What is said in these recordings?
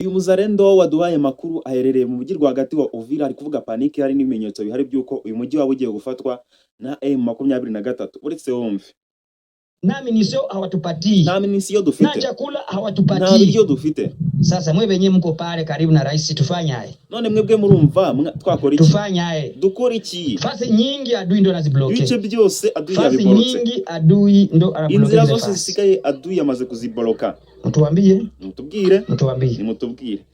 Uyu muzalendo waduhaye makuru aherereye mu mujyi rwagati wa Uvira, ari kuvuga panike hari n'ibimenyetso bihari by'uko uyu mujyi waba ugiye gufatwa na M23. Uretse wumve, na minisio hawatupatii, nta minisio dufite, na chakula nta hawatupatii. biryo dufite. Sasa mwe benye mko pale karibu na rais, tufanye aye? None mwebwe murumva twakora iki? Tufanye aye? Dukora iki? Fasi nyingi adui ndo nazibloke, ibice byose adui fasi yabiborotse, nyingi adui ndo anabloke, inzira zose zisigaye adui yamaze kuziboloka. Mtuambie, mutubwire, mtuambie, nimutubwire.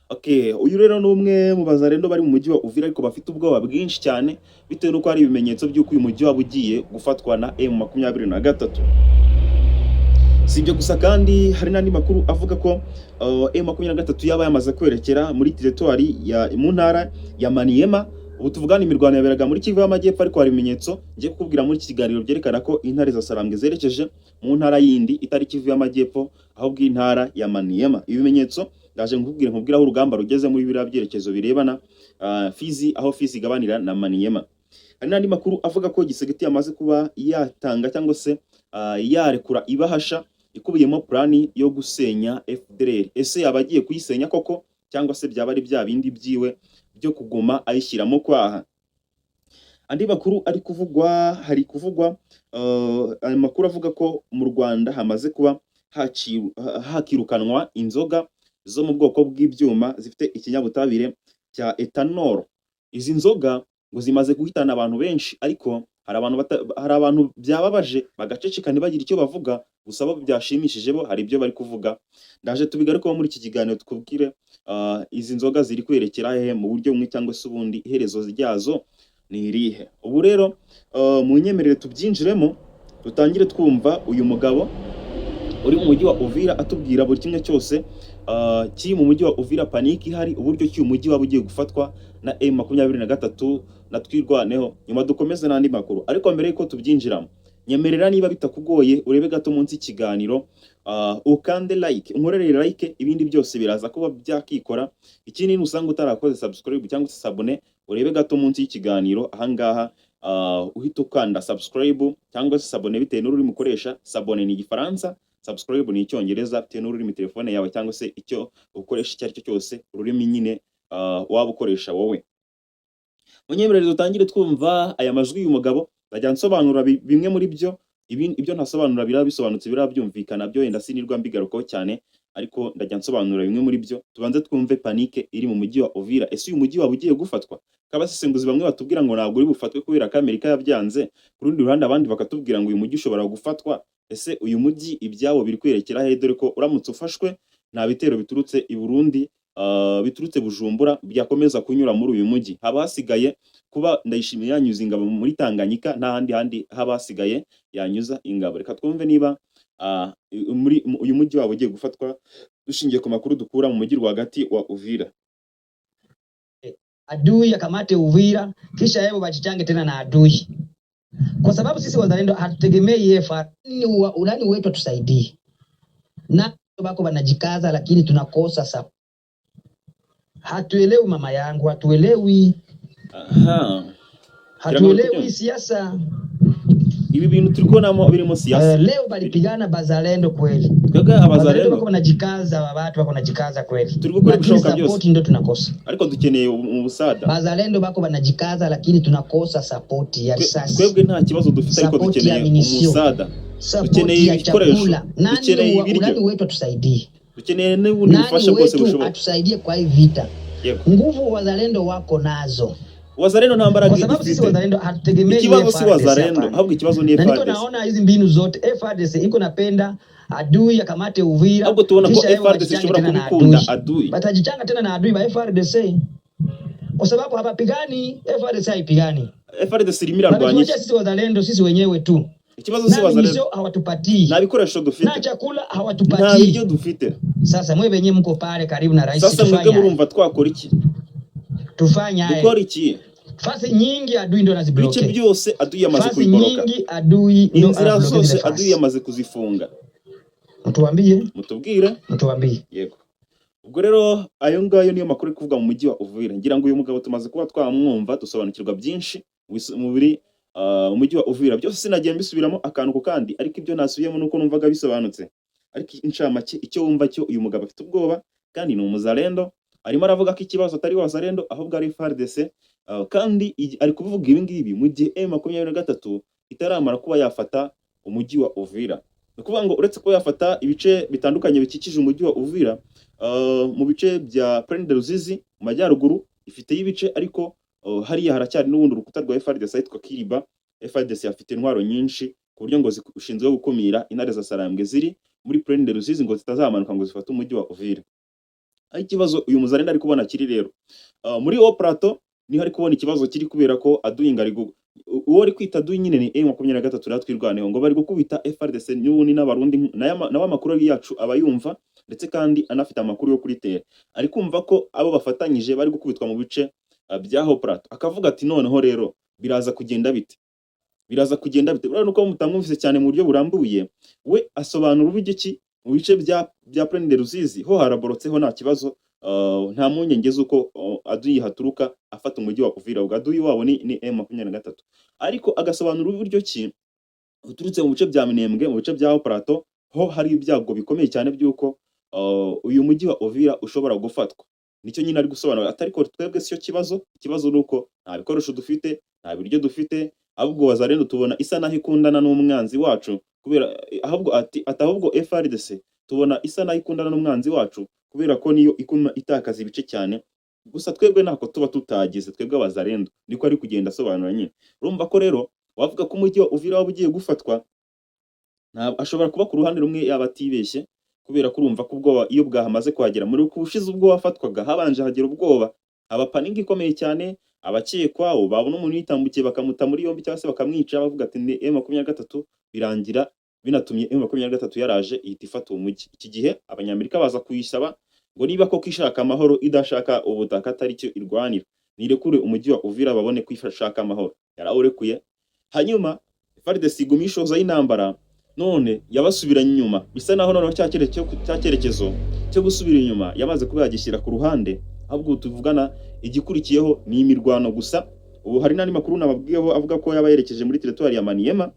Okay, uyu rero numwe mu bazarendo bari mu mujyi wa Uvira, ariko bafite ubwoba bwinshi cyane bitewe nuko hari ibimenyetso by'uko uyu mujyi waba ugiye gufatwa na M23. Si ibyo gusa kandi hari n'andi makuru avuga ko M23 yaba yamaze kwerekera muri territoire ya mu ntara ya Maniema. Ubu tuvugana imirwano yaberaga muri Kivu y'Amajyepfo, ariko hari ibimenyetso ngiye kukubwira muri iki kiganiro byerekana ko intare za Sarambwe zerekeje mu ntara yindi itari Kivu y'Amajyepfo, ahubwo intara ya Maniema. Ibimenyetso ndaje nkubwira aho urugamba rugeze muri biriya byerekezo birebana Fizi, aho Fizi igabanira na Maniema. Hari n'andi makuru avuga ko Gisegeti yamaze kuba yatanga cyangwa se yarekura ibahasha ikubiyemo plani yo gusenya FDLR. Ese yabagiye kuyisenya koko, cyangwa se byaba ari bya bindi byiwe byo kuguma ayishyiramo kwaha? Andi makuru ari kuvugwa, hari kuvugwa amakuru avuga ko mu Rwanda hamaze kuba hakirukanwa inzoga zo mu bwoko bw'ibyuma zifite ikinyabutabire cya ethanol. Izi nzoga ngo zimaze guhitana abantu benshi, ariko hari abantu byababaje bagaceceka ntibagira icyo bavuga, gusa bo byashimishije bo hari ibyo bari kuvuga. Ndaje tubigarukaho muri iki kiganiro tukubwire izi nzoga ziri kwerekera hehe mu buryo bumwe cyangwa se ubundi, iherezo ryazo ni irihe. Ubu rero mu nyemerere tubyinjiremo, dutangire twumva uyu mugabo uri mu mujyi wa Uvira atubwira buri kimwe cyose kiri mu mujyi wa Uvira, paniki ihari, uburyo ki umujyi waba ugiye gufatwa na M23. na twirwaneho nyuma dukomeze n'andi makuru. Ariko mbere yuko tubyinjiramo, nyemerera niba bitakugoye urebe gato munsi ikiganiro, ukande like, unkorere like, ibindi byose biraza kuba byakikora. Ikindi nusanga utarakoze subscribe cyangwa se sabone, urebe gato munsi y'ikiganiro ahangaha uhita ukanda subscribe cyangwa se sabone bitewe n'ururimi ukoresha. Sabone ni Igifaransa, subscribe ni Icyongereza, bitewe n'ururimi telefone yawe cyangwa se icyo ukoresha icyo ari cyo cyose, ururimi nyine waba ukoresha wowe. Munyemerere dutangire twumva aya majwi y'uyu mugabo, ndajya nsobanura bimwe muri byo, ibyo ntasobanura birabisobanutse birabyumvikana byo, wenda sinirwa mbigarukaho cyane, ariko ndajya nsobanura bimwe muri byo. Tubanze twumve panike iri mu mujyi wa Uvira. Ese uyu mujyi waba ugiye gufatwa? Kabasesenguzi bamwe batubwira ngo ntabwo uri bufatwe kubera ko Amerika yabyanze, ku rundi ruhande abandi bakatubwira ngo uyu mujyi ushobora gufatwa. Ese uyu mujyi ibyabo biri kwerekera he, dore ko uramutse ufashwe nta bitero biturutse i Burundi, biturutse Bujumbura byakomeza kunyura muri uyu mujyi. Haba hasigaye kuba Ndayishimiye yanyuza ingabo muri Tanganyika, nta handi haba hasigaye yanyuza ingabo. Reka twumve niba muri uyu mujyi waba ugiye gufatwa dushingiye ku makuru dukura mu mujyi rwagati wa Uvira. Adui akamate Uvira kisha yeye bajichange tena na adui, kwa sababu sisi wazalendo hatutegemei FARDC. Unani wetu tusaidie, na bako banajikaza lakini tunakosa sapo. Hatuelewi mama yangu, hatuelewi. Hatuelewi siasa. Ibi bintu turikubonamo birimo siasa. Leo balipigana bazalendo kweli. Twebwe abazalendo bako banajikaza, watu bako banajikaza kweli. Turikukora ibishoboka byose, support ndio tunakosa. Ariko dukeneye ubusada. Bazalendo bako banajikaza lakini tunakosa support ya risasi. Twebwe nta kibazo dufite, ariko dukeneye ubusada. Dukeneye ibikoresho, dukeneye ibiryo. Nani wetu atusaidie. Dukeneye n'ubundi bufasha bwose bushoboka. Atusaidie kwa hii vita. Nguvu wazalendo wako nazo. Wazalendo nta mbaraga dufite. Kwa sababu sisi wazalendo hatutegemei ikibazo si wazalendo, ahubwo ikibazo ni FARDC. Niko naona hizi mbinu zote FARDC iko napenda adui akamate Uvira. Ahubwo tubona ko FARDC ishobora kubikunda adui. Batajichanga tena na adui ba FARDC. Kwa sababu hapapigani, FARDC haipigani. FARDC irimira rwanyisha. Sisi wazalendo sisi wenyewe tu. Ikibazo si wazalendo. Na hawatupatii. Na bikoresho dufite. Na chakula hawatupatii. Na ibyo dufite. Sasa mwe benye mko pale karibu na rais, sasa mwebwe murumva twakora iki? Tufanya dukora iki? Fasi nyingi adui ndo nazibloke. Bice byose adui yamaze kuyiboloka. Fasi nyingi adui ndo inzira zose adui yamaze kuzifunga. Mutubwire. Yego. Ubwo rero ayo ngayo niyo makuru kuvuga mu mujyi wa Uvira. Ngira ngo uyu mugabo tumaze kuba twamwumva, dusobanukirwa byinshi umubiri umujyi wa Uvira. Byose sinagiye mbisubiramo akantu ko kandi, ariko ibyo nasubiyemo nuko numvaga bisobanutse. Ariko incamake icyo wumva cyo uyu mugabo afite ubwoba kandi ni umuzalendo, arimo aravuga ko ikibazo atari wazalendo ahubwo ari FARDC, kandi ari kuvuga ibi ngibi mu gihe M23 itaramara kuba yafata umujyi wa Uvira. Ni ukuvuga ngo uretse kuba yafata ibice bitandukanye bikikije umujyi wa Uvira, mu bice bya Plaine de Ruzizi mu majyaruguru ifiteyo ibice, ariko hariya haracyari n'ubundi urukuta rwa FARDC ahitwa Kiriba. FARDC afite intwaro nyinshi ku buryo ngo zishinzwe gukumira intare za Sarambwe ziri muri Plaine de Ruzizi ngo zitazamanuka ngo zifate umujyi wa Uvira. Aho ikibazo uyu muzalendo ari kubona kiri rero, muri Haut Plateau niho ari kubona ikibazo kiri, kubera ko aduhinga ari uwo ari kwita aduyi nyine ni M23 ratwirwaneho ngo bari gukubita FARDC n'ubundi n'abarundi, nawe amakuru yacu abayumva ndetse kandi anafite amakuru yo kuri tere, ari kumva ko abo bafatanyije bari gukubitwa mu bice bya Haut Plateau. Akavuga ati noneho rero biraza kugenda bite, urabona uko mutamwumvise cyane mu buryo burambuye. We asobanura uburyo ki mu bice bya Plaine de Ruzizi ho haraborotseho nta kibazo, nta mpungenge z'uko aduyi haturuka afata umujyi wa Uvira, ubwo aduyi wabo ni M23. Ariko agasobanura uburyo ki uturutse mu bice bya Minembwe, mu bice bya Haut Plateau ho hari ibyago bikomeye cyane by'uko uyu mujyi wa Uvira ushobora gufatwa. Nicyo nyine ari gusobanura, atari ko twebwe siyo ikibazo nuko nta bikoresho dufite, nta biryo dufite, ahubwo wazalendo tubona isa naho ikundana n'umwanzi wacu, kubera ahubwo FARDC tubona isa naho ikundana n'umwanzi wacu kubera ko niyo ikuma itakaza ibice cyane, gusa twebwe ntako tuba tutagize twebwe abazalendo. Niko ari kugenda asobanura nyine. Urumva ko rero wavuga ko umujyi wa Uvira waba ugiye gufatwa, ashobora kuba ku ruhande rumwe yaba atibeshye, kubera ko urumva ko ubwoba iyo bwahamaze kuhagera. Muri ubushize ubwo wafatwaga habanje hagera ubwoba, abapaninga ikomeye cyane, abakekwa babona umuntu yitambukiye bakamuta muri yombi cyangwa se bakamwica, bavuga ati ni M23, birangira binatumye M23 yaraje ihita ifata uwo mujyi. Iki gihe abanyamerika baza kuyisaba ngo niba koko ishaka amahoro idashaka ubutaka atari cyo irwanira, nirekure umujyi wa Uvira babone kwifashaka amahoro. Yarawurekuye, hanyuma FARDC igumishoza y'intambara, none yabasubiranye inyuma, bisa naho noneho cya cyerekezo cyo gusubira inyuma yamaze kuba yagishyira ku ruhande, ahubwo tuvugana igikurikiyeho ni imirwano gusa. Ubu hari n'andi makuru nababwiyeho avuga ko yaba yerekeje muri territoire ya Maniema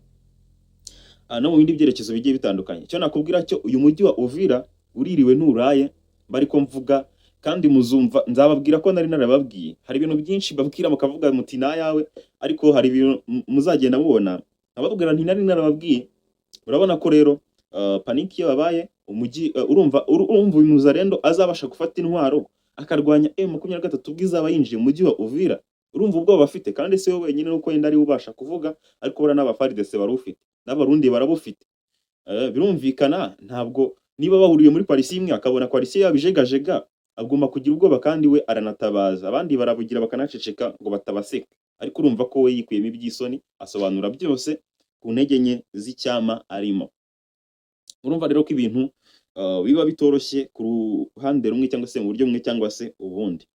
no mu bindi byerekezo bigiye bitandukanye. Cyo nakubwira cyo uyu mujyi wa Uvira uririwe nturaye, bari ko mvuga kandi muzumva, nzababwira ko nari narababwiye. Hari ibintu byinshi babwira mukavuga muti na yawe, ariko hari ibintu muzagenda mubona ababwira nti nari narababwiye. Urabona ko rero paniki yabaye umujyi, urumva uyu muzalendo azabasha gufata intwaro akarwanya M23 bwizaba yinjiye mu mujyi wa Uvira. Urumva ubwo bafite, kandi se we wenyine nuko yenda ari ubasha kuvuga, ariko bara n'abaFARDC barufite n'abarundi barabufite. Birumvikana, ntabwo niba bahuriye muri coalition imwe akabona coalition yabijegajega agomba kugira ubwoba, kandi we aranatabaza, abandi barabugira bakanaceceka ngo batabaseka. Ariko urumva ko we yikuyemo iby'isoni, asobanura byose ku ntege nke z'icyama arimo. Urumva rero ko ibintu biba bitoroshye ku ruhande rumwe cyangwa se mu buryo bumwe cyangwa se ubundi.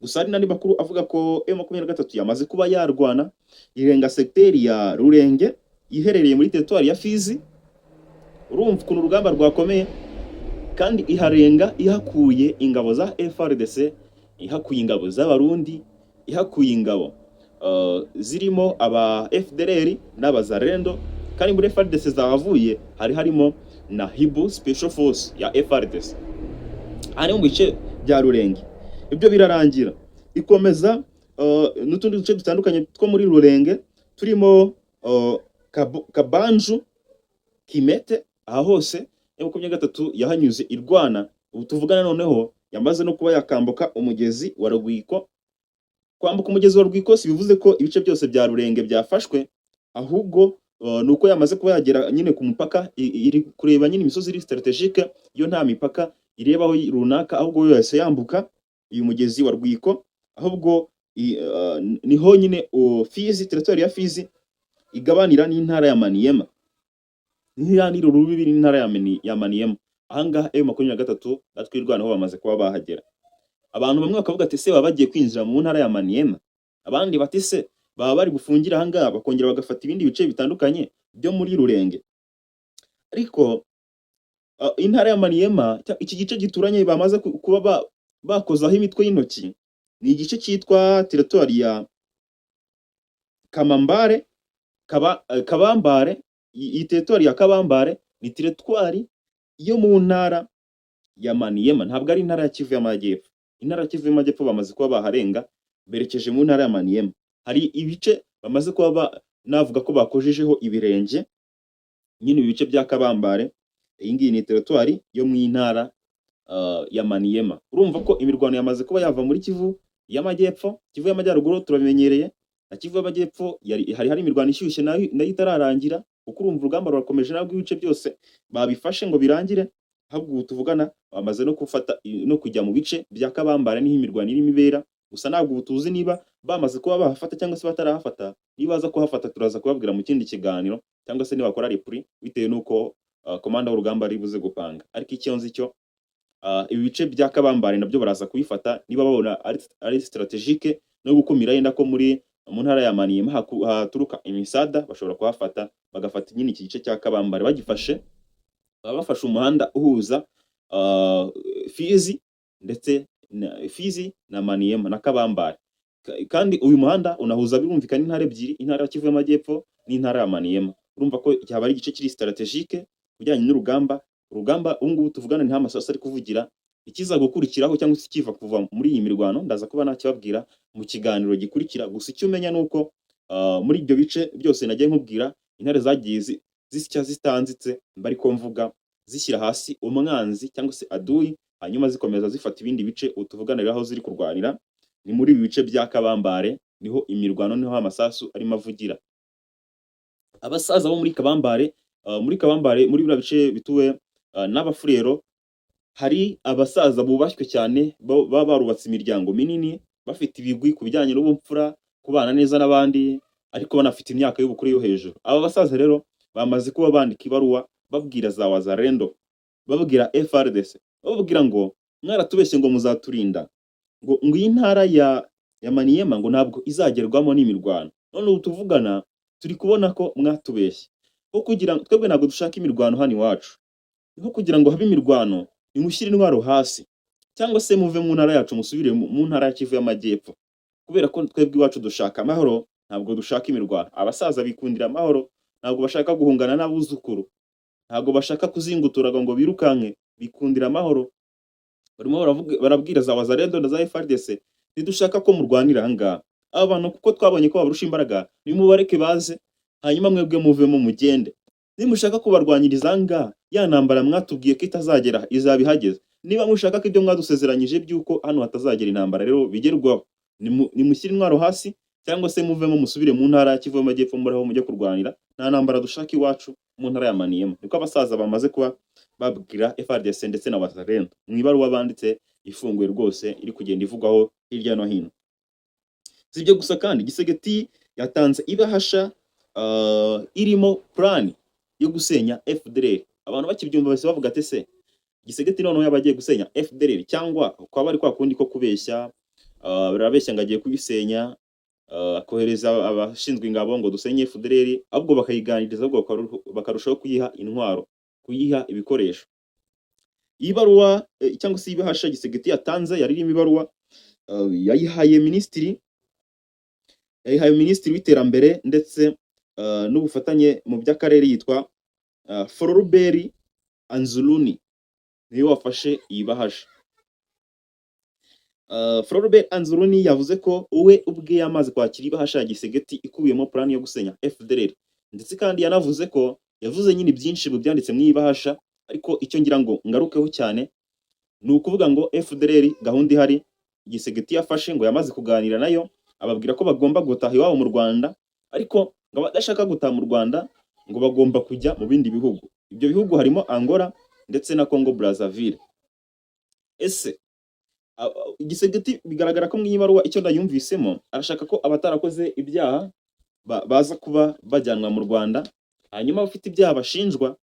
Gusa hari n'andi makuru avuga ko M23 yamaze kuba yarwana irenga secteri ya Rurenge iherereye muri territoire ya Fizi. Urumva ukuntu urugamba rwakomeye, kandi iharenga ihakuye ingabo za FARDC, ihakuye ingabo z'abarundi, ihakuye ingabo zirimo aba FDLR n'abazalendo, kandi muri FARDC zahavuye harimo na Hibu Special Force ya FARDC ari mu bice bya Rurenge. Ibyo birarangira ikomeza n'utundi duce dutandukanye two muri Rurenge turimo Kabanju, Kimete. Aha hose M23 yahanyuze irwana. Ubu tuvugana noneho yamaze no kuba yakambuka umugezi wa Rwiko. Kwambuka umugezi wa Rwiko si bivuze ko ibice byose bya Rurenge byafashwe, ahubwo nuko yamaze kuba yagera nyine ku mupaka, iri kureba nyine imisozi iri strategique, yo nta mipaka irebaho runaka, ahubwo yose yambuka uyu mugezi wa Rwiko. Ahubwo niho nyine Fizi, territoire ya Fizi igabanira n'intara ya Maniema, ntiyanira urubibi n'intara ya Maniema. Ahangaha M23 batwirwanaho bamaze kuba bahagera. Abantu bamwe bakavuga ati se baba bagiye kwinjira mu ntara ya Maniema, abandi bati se baba bari gufungira ahangaha bakongera bagafata ibindi bice bitandukanye byo muri Rurenge. Ariko intara ya Maniema, iki gice gituranye bamaze kuba bakozaho imitwe y'intoki, ni igice cyitwa territoire ya Kamambare, Kabambare. Iyi territoire ya Kabambare ni territoire yo mu ntara ya Maniema, ntabwo ari intara ya Kivu y'Amajyepfo. Intara ya Kivu y'Amajyepfo bamaze kuba baharenga, berekeje mu ntara ya Maniema. Hari ibice bamaze kuba navuga ko bakojejeho ibirenge, nyine ibice bya Kabambare. Iyi ngiyi ni teritwari yo mu ntara ya Maniema. Urumva ko imirwano yamaze kuba yava muri Kivu y'Amajyepfo. Kivu y'Amajyaruguru turabimenyereye, na Kivu y'Amajyepfo hari imirwano ishyushye nayo itararangira, kuko urumva urugamba rurakomeje nabwo ibice byose babifashe ngo birangire. Ahubwo ubu tuvugana bamaze no gufata no kujya mu bice bya Kabambare niho imirwano irimo ibera. Gusa ntabwo ubu tuzi niba bamaze kuba bahafata cyangwa se batarahafata. Niba baza kuhafata turaza kubabwira mu kindi kiganiro, cyangwa se nibakora repuri bitewe n'uko komanda w'urugamba ari buze gupanga. Ariko icyo nzi cyo ibi bice bya Kabambare nabyo baraza kubifata niba babona ari strategique no gukumira yenda ko mu ntara ya Maniema haturuka imisada, bashobora kuhafata bagafata nyine iki gice cya Kabambare. Bagifashe baba bafashe umuhanda uhuza Fizi ndetse Fizi na Maniema na Kabambare, kandi uyu muhanda unahuza birumvikana intara ebyiri, intara ya Kivu y'Amajyepfo n'intara ya Maniema. Urumva ko cyaba ari igice kiri strategique kujyanye n'urugamba. Urugamba ngubu tuvugana nta masasu ari kuvugira. Ikiza gukurikiraho cyangwa se kiva kuva muri iyi mirwano ndaza kuba nakibabwira mu kiganiro gikurikira. Gusa icyo umenya nuko muri ibyo bice byose nagiye nkubwira, intare zagiye zisya zitanzitse, bari ko mvuga zishyira hasi umwanzi cyangwa se aduyi, hanyuma zikomeza zifata ibindi bice utuvuganira aho ziri kurwanira. Ni muri ibi bice bya Kabambare niho imirwano, niho amasasu arimo avugira. Abasaza bo muri Kabambare, muri biriya bice bituwe n'Abafurero, hari abasaza bubashywe cyane baba barubatse imiryango minini, bafite ibigwi ku bijyanye n'ubupfura, kubana neza n'abandi, ariko banafite imyaka y'ubukuru yo hejuru. Aba basaza rero bamaze kuba bandika ibaruwa babwira za Wazalendo, babwira FRDC, bababwira ngo mwaratubeshye ngo muzaturinda, ngo iyi ntara ya Maniema ngo ntabwo izagerwamo n'imirwano. None ubu tuvugana turi kubona ko mwatubeshye. Ko kugira ngo twebwe ntabwo dushaka imirwano hano iwacu, nko kugira ngo habe imirwano nimushyire intwaro hasi, cyangwa se muve mu ntara yacu musubire mu ntara ya Kivu y'Amajyepfo, kubera ko twebwe iwacu dushaka amahoro, ntabwo dushaka imirwano. Abasaza bikundira amahoro, ntabwo bashaka guhungana n'abuzukuru, ntabwo bashaka kuzingutura ngo birukanke, bikundira amahoro. Barimo barabwira za Wazalendo na za FRDC, ntidushaka ko murwanira ahangaha. Aba bantu kuko twabonye ko babarusha imbaraga, nimubareke baze, hanyuma mwebwe muvemo mugende. Nimushaka kubarwanyiriza ahangaha, ya ntambara mwatubwiye ko itazagera izaba ihageze. Niba mushaka ko ibyo mwadusezeranyije by'uko hano hatazagera intambara rero bigerwaho, nimushyire intwaro hasi, cyangwa se muvemo musubire mu ntara ya Kivu y'Amajyepfo muri aho mujye kurwanira. Nta ntambara dushaka iwacu mu ntara ya Maniema. Niko abasaza bamaze kuba babwira FRDC ndetse na Wazalendo mu ibaruwa banditse ifunguye rwose, iri kugenda ivugwaho hirya no hino. Sibyo gusa kandi Gisegeti yatanze ibahasha irimo plan yo gusenya FDLR. Abantu bakibyumva bose bavuga ati se Gisegeti noneho yabagiye gusenya FDLR, cyangwa kwa bari kwa kundi ko kubeshya, barabeshya ngo agiye kuyisenya, akohereza abashinzwe ingabo ngo dusenye FDLR, ahubwo bakayiganiriza, ahubwo bakarushaho kuyiha intwaro, kuyiha ibikoresho. Iyi baruwa cyangwa se ibahasha Gisegeti yatanze yari irimo ibaruwa yayihaye minisitiri w'iterambere ndetse n'ubufatanye mu by'akarere, yitwa Floribert Anzuluni, niwe wafashe iyi bahasha. Floribert Anzuluni yavuze ko we ubwe yamaze kwakira ibahasha ya Gisegeti ikubiyemo plan yo gusenya FDLR, ndetse kandi yanavuze ko yavuze nyine byinshi byanditse mu iyi bahasha, ariko icyo ngira ngo ngarukeho cyane ni ukuvuga ngo FDLR gahunda ihari Gisegeti yafashe, ngo yamaze kuganira nayo, ababwira ko bagomba gutaha iwabo mu Rwanda, ariko ngo badashaka gutaha mu Rwanda ngo bagomba kujya mu bindi bihugu. Ibyo bihugu harimo Angola ndetse na Congo Brazzaville. Ese Gisegeti bigaragara ko mu ibaruwa icyo ndayumvisemo, arashaka ko abatarakoze ibyaha baza kuba bajyanwa mu Rwanda, hanyuma abafite ibyaha bashinjwa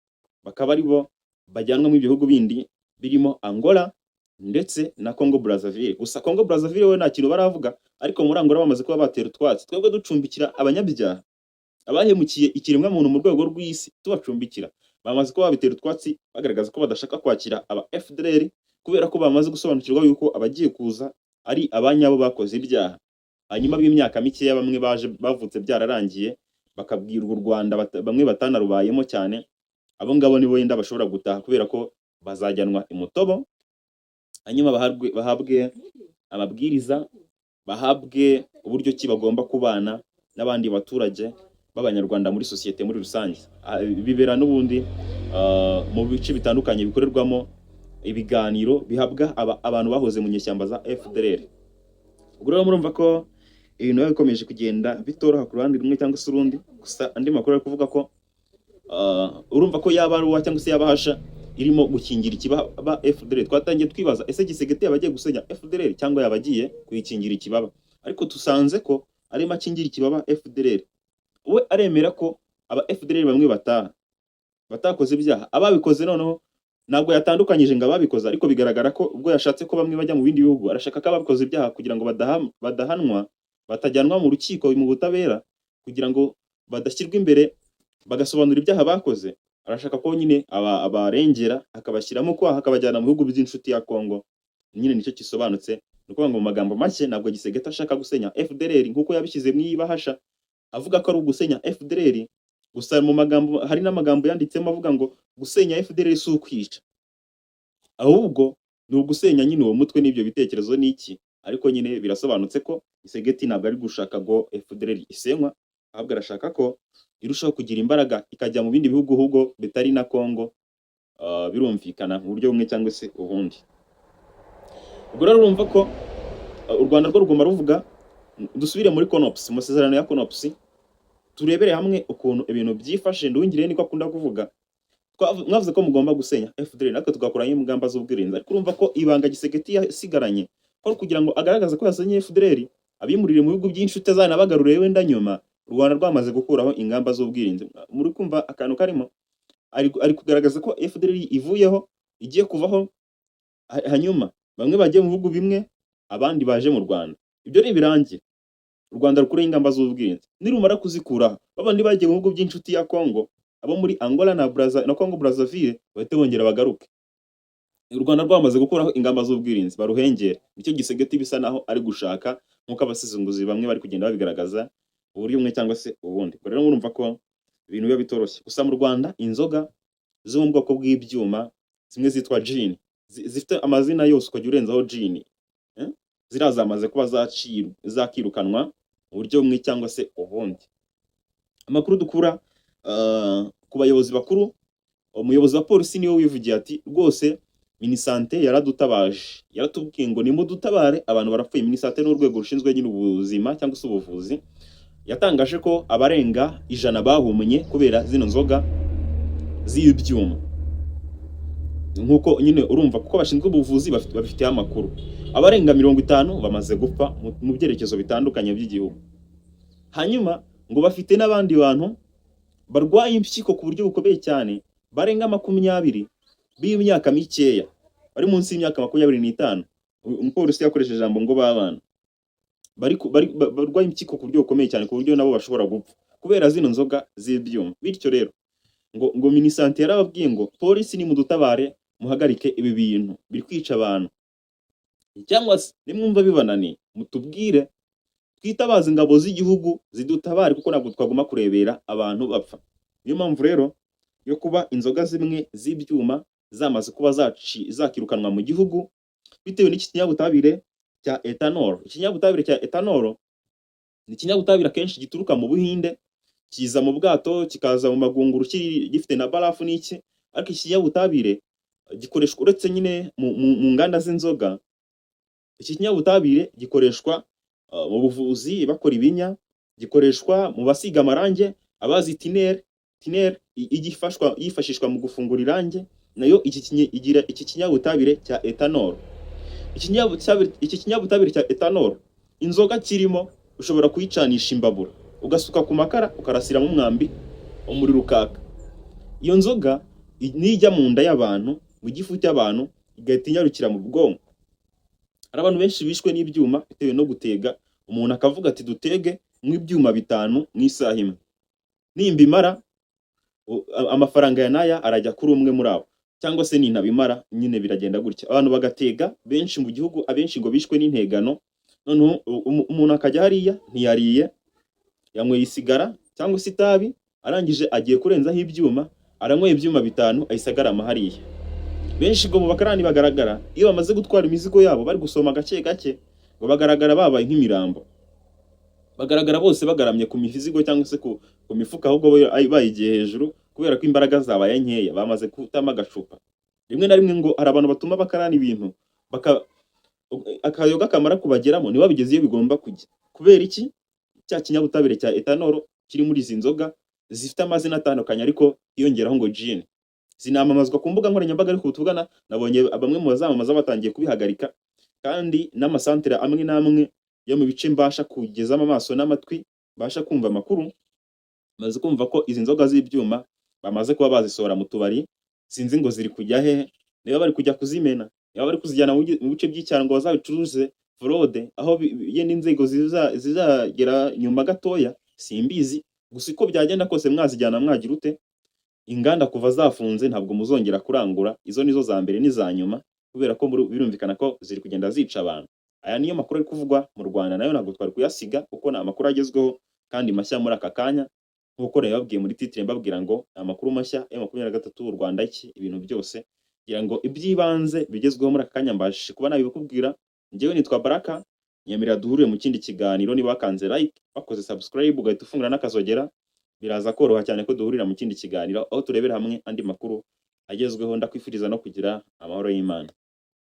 bakaba ari bo bajyanwa mu bihugu bindi birimo Angola ndetse na Congo Brazzaville. Gusa Congo Brazzaville we nta kintu baravuga, ariko muri Angola bamaze kuba batera utwatsi. Twebwe ducumbikira abanyabyaha, abahemukiye ikiremwa muntu mu rwego rw'isi, tubacumbikira. Bamaze kuba babitera utwatsi bagaragaza ko badashaka kwakira aba FDLR, kubera ko bamaze gusobanukirwa yuko abagiye kuza ari abanyabo bakoze ibyaha. Hanyuma b'imyaka mikeya bamwe baje bavutse byararangiye, bakabwirwa u Rwanda bamwe batanarubayemo cyane, abo ngabo nibo yenda bashobora gutaha, kubera ko bazajyanwa imutobo hanyuma bahabwe amabwiriza, bahabwe uburyo ki bagomba kubana n'abandi baturage b'abanyarwanda muri sosiyete muri rusange. Bibera n'ubundi mu bice bitandukanye bikorerwamo ibiganiro bihabwa abantu bahoze mu nyeshyamba za FDLR. Ubwo rero murumva ko ibintu biba bikomeje kugenda bitoroha ku ruhande rumwe cyangwa se urundi. Gusa andi makuru ari kuvuga ko urumva ko yaba aruwa cyangwa se yabahasha irimo gukingira ikibaba FDLR. Twatangiye twibaza ese Gisegeti yabagiye gusenya FDLR cyangwa yabagiye kuyikingira ikibaba, ariko tusanze ko arimo akingira ikibaba FDLR. We aremera ko aba FDLR bamwe batakoze ibyaha, ababikoze noneho ntabwo yatandukanyije ngo ababikoze, ariko bigaragara ko ubwo yashatse ko bamwe bajya mu bindi bihugu, arashaka ko ababikoze ibyaha kugira ngo badahanwa, batajyanwa mu rukiko mu butabera, kugira ngo badashyirwa imbere bagasobanura ibyaha bakoze. Arashaka ko nyine abarengera akabashyiramo kwaha, akabajyana mu bihugu by'inshuti ya Kongo. Nyine nicyo kisobanutse. Ni ukuvuga ngo mu magambo make ntabwo Gisegeti ashaka gusenya FDLR nk'uko yabishyize mu ibahasha avuga ko ari ugusenya FDLR. Gusa mu magambo hari n'amagambo yanditsemo avuga ngo gusenya FDLR si ukwica, ahubwo ni ugusenya nyine uwo mutwe n'ibyo bitekerezo n'iki. Ariko nyine birasobanutse ko Gisegeti ntabwo ari gushaka ngo FDLR isenywa, ahubwo arashaka ko irushaho kugira imbaraga ikajya mu bindi bihugu ahubwo bitari na Kongo. Birumvikana mu buryo bumwe cyangwa se ubundi. Ubwo rero urumva ko u Rwanda rwo rugomba ruvuga, dusubire muri CONOPS, mu masezerano ya CONOPS, turebere hamwe ukuntu ibintu byifashe. Nduwingire niko akunda kuvuga, mwavuze ko mugomba gusenya FDLR, natwe tugakoranye ingamba z'ubwirinzi. Ariko urumva ko ibanga Gisegeti yasigaranye ko kugira ngo agaragaze ko yasenye FDLR, abimurire mu bihugu by'inshuti azanabagarure wenda nyuma u Rwanda rwamaze gukuraho ingamba z'ubwirinzi. Muri kumva akantu karimo, ari kugaragaza ko FDLR ivuyeho, igiye kuvaho, hanyuma bamwe bagiye mu bihugu bimwe, abandi baje mu Rwanda. Ibyo ni birangiye, u Rwanda rukuraho ingamba z'ubwirinzi. Nirumara kuzikuraho, babandi bagiye mu bihugu by'inshuti ya Kongo, abo muri Angola na Congo Brazzaville, bahite bongera bagaruke. U Rwanda rwamaze gukuraho ingamba z'ubwirinzi, baruhengere. Nicyo Gisegeti bisa naho ari gushaka, nk'uko abasesenguzyi bamwe bari kugenda babigaragaza uburyo bumwe cyangwa se ubundi. Rero murumva ko ibintu biba bitoroshye. Gusa mu Rwanda inzoga zo mu bwoko bw'ibyuma, zimwe zitwa gin, zifite amazina yose ukajya urenzaho gin, ziriya zamaze kuba zakirukanwa mu buryo bumwe cyangwa se ubundi. Amakuru dukura ku bayobozi bakuru, umuyobozi wa polisi niwe wivugiye ati rwose Minisante yaradutabaje, yaratubwiye ngo nimudutabare, abantu barapfuye. Minisante n'urwego rushinzwe nyine ubuzima cyangwa se ubuvuzi, yatangaje ko abarenga 100 bahumye kubera zino nzoga z'ibyuma. Nkuko nyine urumva kuko bashinzwe ubuvuzi bafite amakuru, abarenga 50 bamaze gupfa mu byerekezo bitandukanye by'igihugu. Hanyuma ngo bafite n'abandi bantu barwaye impyiko ku buryo bukomeye cyane, barenga 20 b'imyaka mikeya, bari munsi y'imyaka 25. Umupolisi yakoresheje ijambo ngo babana barwaye impyiko ku buryo bukomeye cyane, ku buryo nabo bashobora gupfa kubera zino nzoga z'ibyuma. Bityo rero ngo Minisante yarababwiye ngo polisi nimudutabare, muhagarike ibi bintu biri kwica abantu, cyangwa se nimwumva bibananiye mutubwire, twitabaza ingabo z'igihugu zidutabare, kuko ntabwo twaguma kurebera abantu bapfa. Niyo mpamvu rero yo kuba inzoga zimwe z'ibyuma zamaze kuba zakirukanwa mu gihugu bitewe n'iki kinyabutabire cya ethanol. Ikinyabutabire cya ethanol ni ikinyabutabire akenshi gituruka mu Buhinde, kiza mu bwato kikaza mu magunguru gifite na barafu n'iki. Ariko iki kinyabutabire gikoreshwa uretse nyine mu nganda z'inzoga, iki kinyabutabire gikoreshwa mu buvuzi bakora ibinya, gikoreshwa mu basiga amarange, abazi tinere yifashishwa mu gufungura irange, nayo igira iki kinyabutabire cya ethanol. Iki kinyabutabire cya ethanol, inzoga kirimo ushobora kuyicanisha imbabura, ugasuka ku makara ukarasira mu mwambi, umuriro ukaka. Iyo nzoga nijya mu nda y'abantu, mu gifu cy'abantu, igahita inyarukira mu bwonko. Hari abantu benshi bishwe n'ibyuma bitewe no gutega. Umuntu akavuga ati dutege nk'ibyuma 5 mu isaha imwe, nimba imara amafaranga ya naya arajya kuri umwe muri abo, cyangwa se nintabimara nyine biragenda gutya. Abantu bagatega benshi mu gihugu, abenshi ngo bishwe n'integano. Noneho umuntu akajya hariya ntiyariye, yanyweye isigara cyangwa se itabi, arangije agiye kurenzaho ibyuma, aranyweye ibyuma 5 ayisagarama hariya. benshi ngo mu bakarani bagaragara iyo bamaze gutwara imizigo yabo bari gusoma gake gake, ngo bagaragara babaye nk'imirambo, bagaragara bose bagaramye ku mizigo cyangwa se ku mifuka, ahubwo bayigiye hejuru kubera ko imbaraga zabaye nkeya, bamaze gutama agacupa. Rimwe na rimwe ngo hari abantu batuma bakarani ibintu akayoga kamara kubageramo ntibabigeze iyo bigomba kujya. Kubera iki? Cya kinyabutabire cya etanol kiri muri izi nzoga zifite amazina atandukanye ariko hiyongeraho ngo gin. Zinamamazwa ku mbuga nkoranyambaga, ariko tuvugana nabonye bamwe mu bazamamaza batangiye kubihagarika, kandi n'amasantere amwe n'amwe yo mu bice mbasha kugezamo amaso n'amatwi, mbasha kumva amakuru, maze kumva ko izi nzoga z'ibyuma bamaze kuba bazisohora mu tubari. Sinzi ngo ziri kujya hehe, niba bari kujya kuzimena, niba bari kuzijyana mu bice by'icyaro ngo bazabicuruze fraude, aho yenda inzego zizagera nyuma gatoya, simbizi. Gusa uko byagenda kose mwazijyana mwagira ute, inganda kuva zafunze ntabwo muzongera kurangura, izo nizo za mbere n'iza nyuma, kubera ko birumvikana ko ziri kugenda zica abantu. Aya niyo makuru ari kuvugwa mu Rwanda, nayo ntabwo twari kuyasiga kuko ni amakuru agezweho kandi mashya muri aka kanya, nk'uko nabibabwiye muri titre mbabwira ngo amakuru mashya ya 23 u Rwanda iki ibintu byose, kugira ngo iby'ibanze bigezweho muri aka kanya mbashe kuba nabikubwira. Njyewe nitwa Baraka, nyemerera duhurire mu kindi kiganiro. Niba wakanze like, wakoze subscribe, ugahita ufungura n'akazogera, biraza koroha cyane ko duhurira mu kindi kiganiro aho turebera hamwe andi makuru agezweho. Ndakwifuriza no kugira amahoro y'Imana.